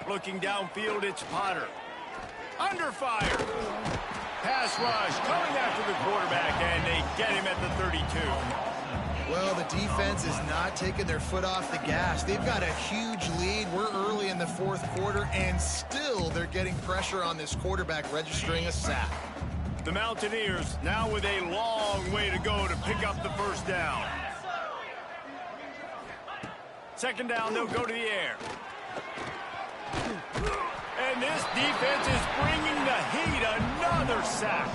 S1: Looking downfield, it's Potter. Under fire. Pass rush coming after the quarterback, and they get him at the 32.
S3: Well, the defense is not taking their foot off the gas. They've got a huge lead. We're early in the 4th quarter, and still they're getting pressure on this quarterback, registering a sack.
S1: The Mountaineers now with a long way to go to pick up the first down. Second down, they'll go to the air. And this defense is bringing the heat. Another sack.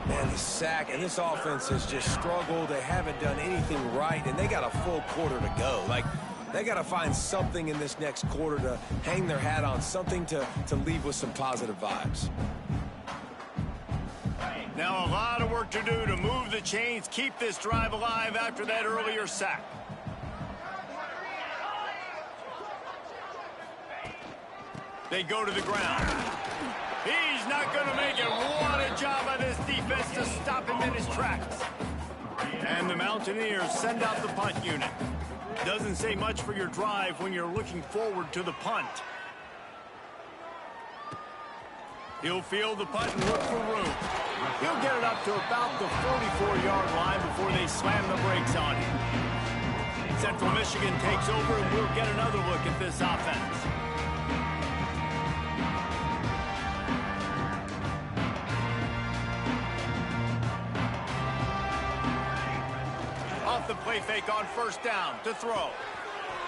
S2: Man, the sack, and this offense has just struggled. They haven't done anything right, and they got a full quarter to go. Like, they got to find something in this next quarter to hang their hat on, something to leave with some positive vibes.
S1: Now a lot of work to do to move the chains, keep this drive alive after that earlier sack. They go to the ground. He's not going to make it. What a job by this defense to stop him in his tracks. And the Mountaineers send out the punt unit. Doesn't say much for your drive when you're looking forward to the punt. He'll field the punt and look for room. He'll get it up to about the 44-yard line before they slam the brakes on him. Central Michigan takes over, and we'll get another look at this offense. Off the play fake on first down to throw.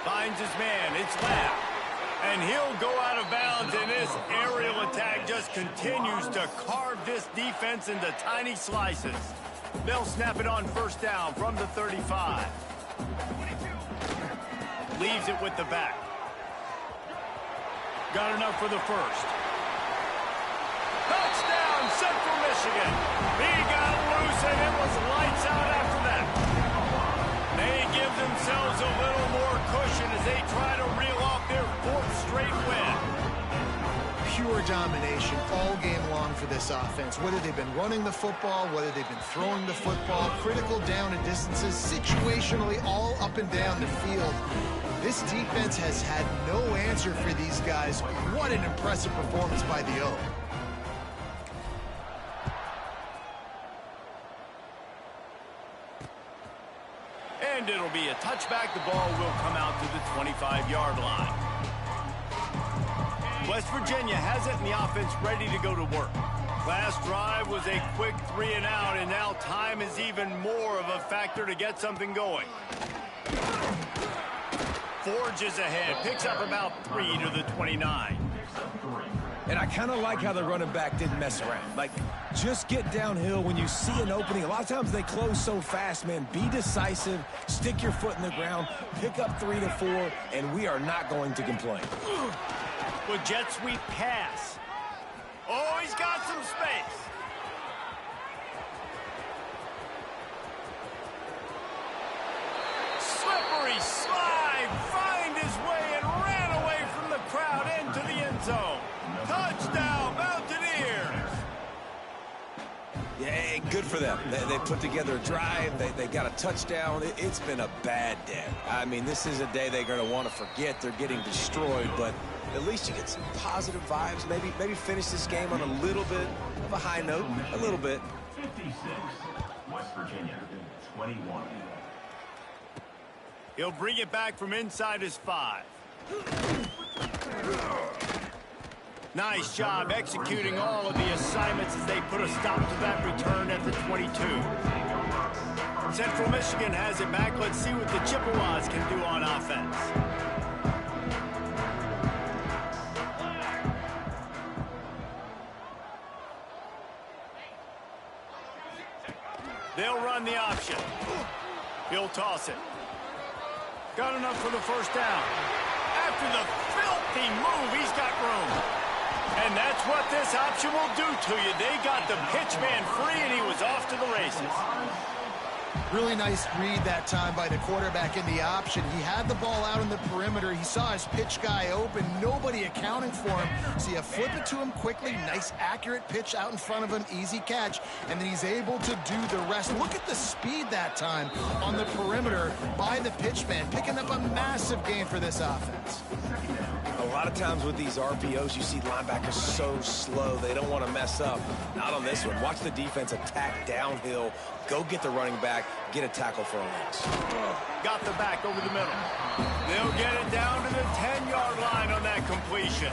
S1: Finds his man. It's Lab. And he'll go out of bounds, and this aerial attack just continues to carve this defense into tiny slices. They'll snap it on first down from the 35. Leaves it with the back. Got enough for the first. Touchdown, Central Michigan. He got loose, and it was lights out after that. They give themselves a little more cushion as they try to reel off their fourth straight win.
S3: Pure domination all game long for this offense. Whether they've been running the football, whether they've been throwing the football, critical down and distances, situationally all up and down the field. This defense has had no answer for these guys. What an impressive performance by the O.
S1: And it'll be a touchback. The ball will come out to the 25-yard line. West Virginia has it, and the offense ready to go to work. Last drive was a quick 3-and-out, and now time is even more of a factor to get something going. Forges ahead, picks up about 3 to the 29.
S2: And I kind of like how the running back didn't mess around. Like, just get downhill when you see an opening. A lot of times they close so fast, man. Be decisive, stick your foot in the ground, pick up 3 to 4, and we are not going to complain.
S1: With jet sweep pass. Oh, he's got some space. Slippery slide, find his way and ran away from the crowd into the end zone. Touchdown, Mountaineers.
S2: Yeah, good for them. They put together a drive. They got a touchdown. It's been a bad day. I mean, this is a day they're going to want to forget. They're getting destroyed, but at least you get some positive vibes. Maybe finish this game on a little bit of a high note. A little bit.
S5: 56, West Virginia, 21.
S1: He'll bring it back from inside his 5. Nice job executing all of the assignments as they put a stop to that return at the 22. Central Michigan has it back. Let's see what the Chippewas can do on offense. They'll run the option. He'll toss it. Got enough for the first down. After the filthy move, he's got room. And that's what this option will do to you. They got the pitch man free, and he was off to the races.
S3: Really nice read that time by the quarterback in the option. He had the ball out in the perimeter. He saw his pitch guy open. Nobody accounting for him. So you flip it to him quickly. Nice, accurate pitch out in front of him. Easy catch. And then he's able to do the rest. Look at the speed that time on the perimeter by the pitch man. Picking up a massive gain for this offense.
S2: A lot of times with these RPOs, you see linebackers so slow. They don't want to mess up. Not on this one. Watch the defense attack downhill. Go get the running back. Get a tackle for a loss.
S1: Got the back over the middle. They'll get it down to the 10-yard line on that completion.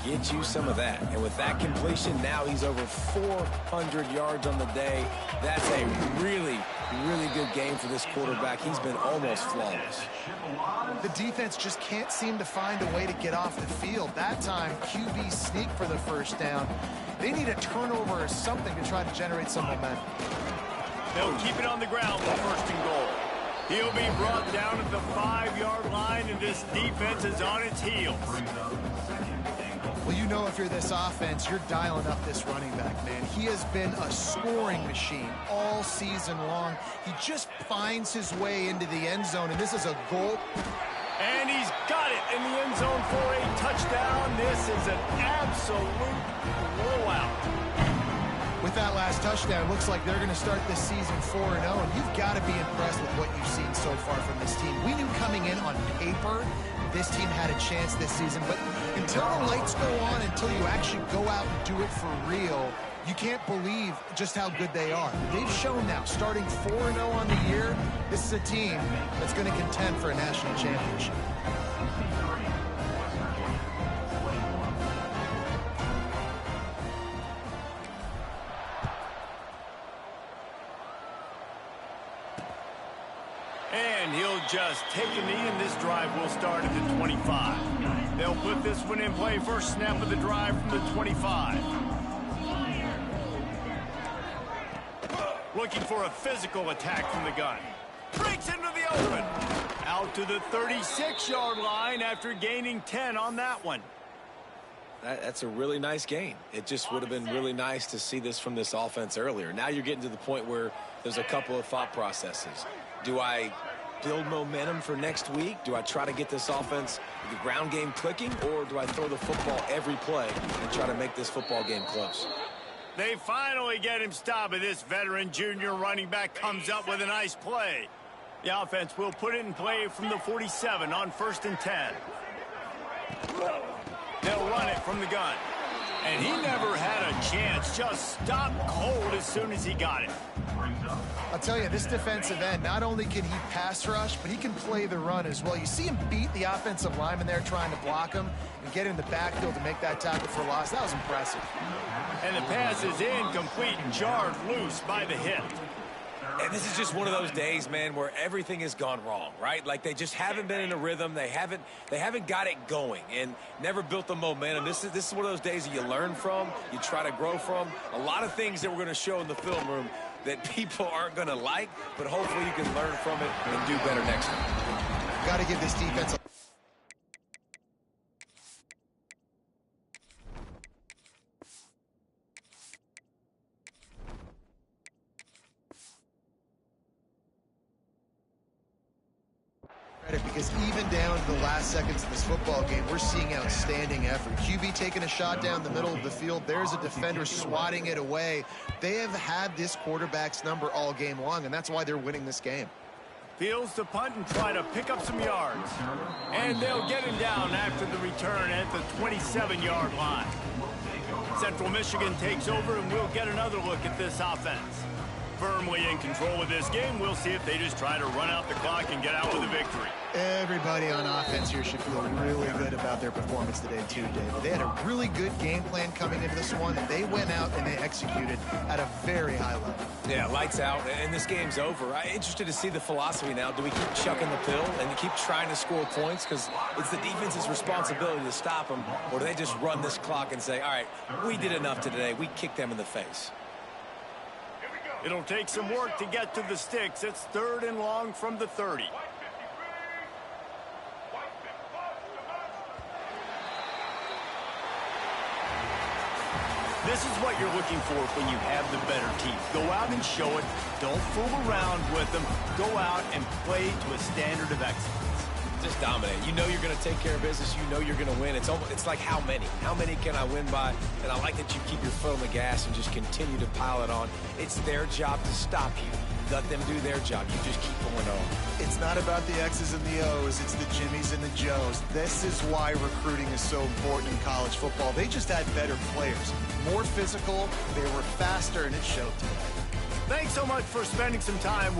S2: Get you some of that. And with that completion, now he's over 400 yards on the day. That's a really, really good consecutive game for this quarterback. He's been almost flawless.
S3: The defense just can't seem to find a way to get off the field. That time, QB sneak for the first down. They need a turnover or something to try to generate some momentum.
S1: They'll keep it on the ground for first and goal. He'll be brought down at the 5-yard line, and this defense is on its heels.
S3: Well, you know, if you're this offense, you're dialing up this running back, man. He has been a scoring machine all season long. He just finds his way into the end zone, and this is a goal.
S1: And he's got it in the end zone for a touchdown. This is an absolute blowout.
S3: With that last touchdown, looks like they're going to start this season 4-0, and you've got to be impressed with what you've seen so far from this team. We knew coming in on paper this team had a chance this season, but until the lights go on, until you actually go out and do it for real, you can't believe just how good they are. They've shown now, starting 4-0 on the year, this is a team that's going to contend for a national championship.
S1: And he'll just take a knee, and this drive will start at the 25. They'll put this one in play. First snap of the drive from the 25. Looking for a physical attack from the gun. Breaks into the open. Out to the 36-yard line after gaining 10 on that one.
S2: That's a really nice gain. It just would have been really nice to see this from this offense earlier. Now you're getting to the point where there's a couple of thought processes. Do I build momentum for next week? Do I try to get this offense, the ground game clicking, or do I throw the football every play and try to make this football game close?
S1: They finally get him stopped, and this veteran junior running back comes up with a nice play. The offense will put it in play from the 47 on 1st and 10. They'll run it from the gun. And he never had a chance. Just stopped cold as soon as he got it.
S3: I'll tell you, this defensive end, not only can he pass rush, but he can play the run as well. You see him beat the offensive lineman there trying to block him and get in the backfield to make that tackle for loss. That was impressive.
S1: And the pass is incomplete, jarred loose by the hit.
S2: And this is just one of those days, man, where everything has gone wrong, right? Like they just haven't been in a rhythm. They haven't got it going and never built the momentum. This is one of those days that you learn from, you try to grow from. A lot of things that we're going to show in the film room that people aren't going to like, but hopefully you can learn from it and do better next time.
S3: Got to give this defense a because even down to the last seconds of this football game, we're seeing outstanding effort. QB taking a shot down the middle of the field. There's a defender swatting it away. They have had this quarterback's number all game long, and that's why they're winning this game.
S1: Fields to punt and try to pick up some yards. And they'll get him down after the return at the 27-yard line. Central Michigan takes over, and we'll get another look at this offense. Firmly in control of this game. We'll see if they just try to run out the clock and get out with a victory.
S3: Everybody on offense here should feel really good about their performance today, too, David. They had a really good game plan coming into this one. They went out and they executed at a very high level.
S2: Yeah, lights out, and this game's over. I'm interested to see the philosophy now. Do we keep chucking the pill and keep trying to score points because it's the defense's responsibility to stop them, or do they just run this clock and say, all right, we did enough today. We kicked them in the face.
S1: It'll take some work to get to the sticks. It's 3rd and long from the 30. This is what you're looking for when you have the better team. Go out and show it. Don't fool around with them. Go out and play to a standard of excellence.
S2: Just dominate. You know you're going to take care of business. You know you're going to win. It's like how many? How many can I win by? And I like that you keep your foot on the gas and just continue to pile it on. It's their job to stop you. Let them do their job. You just keep going on.
S3: It's not about the X's and the O's. It's the Jimmies and the Joes. This is why recruiting is so important in college football. They just had better players. More physical. They were faster, and it showed today.
S1: Thanks so much for spending some time with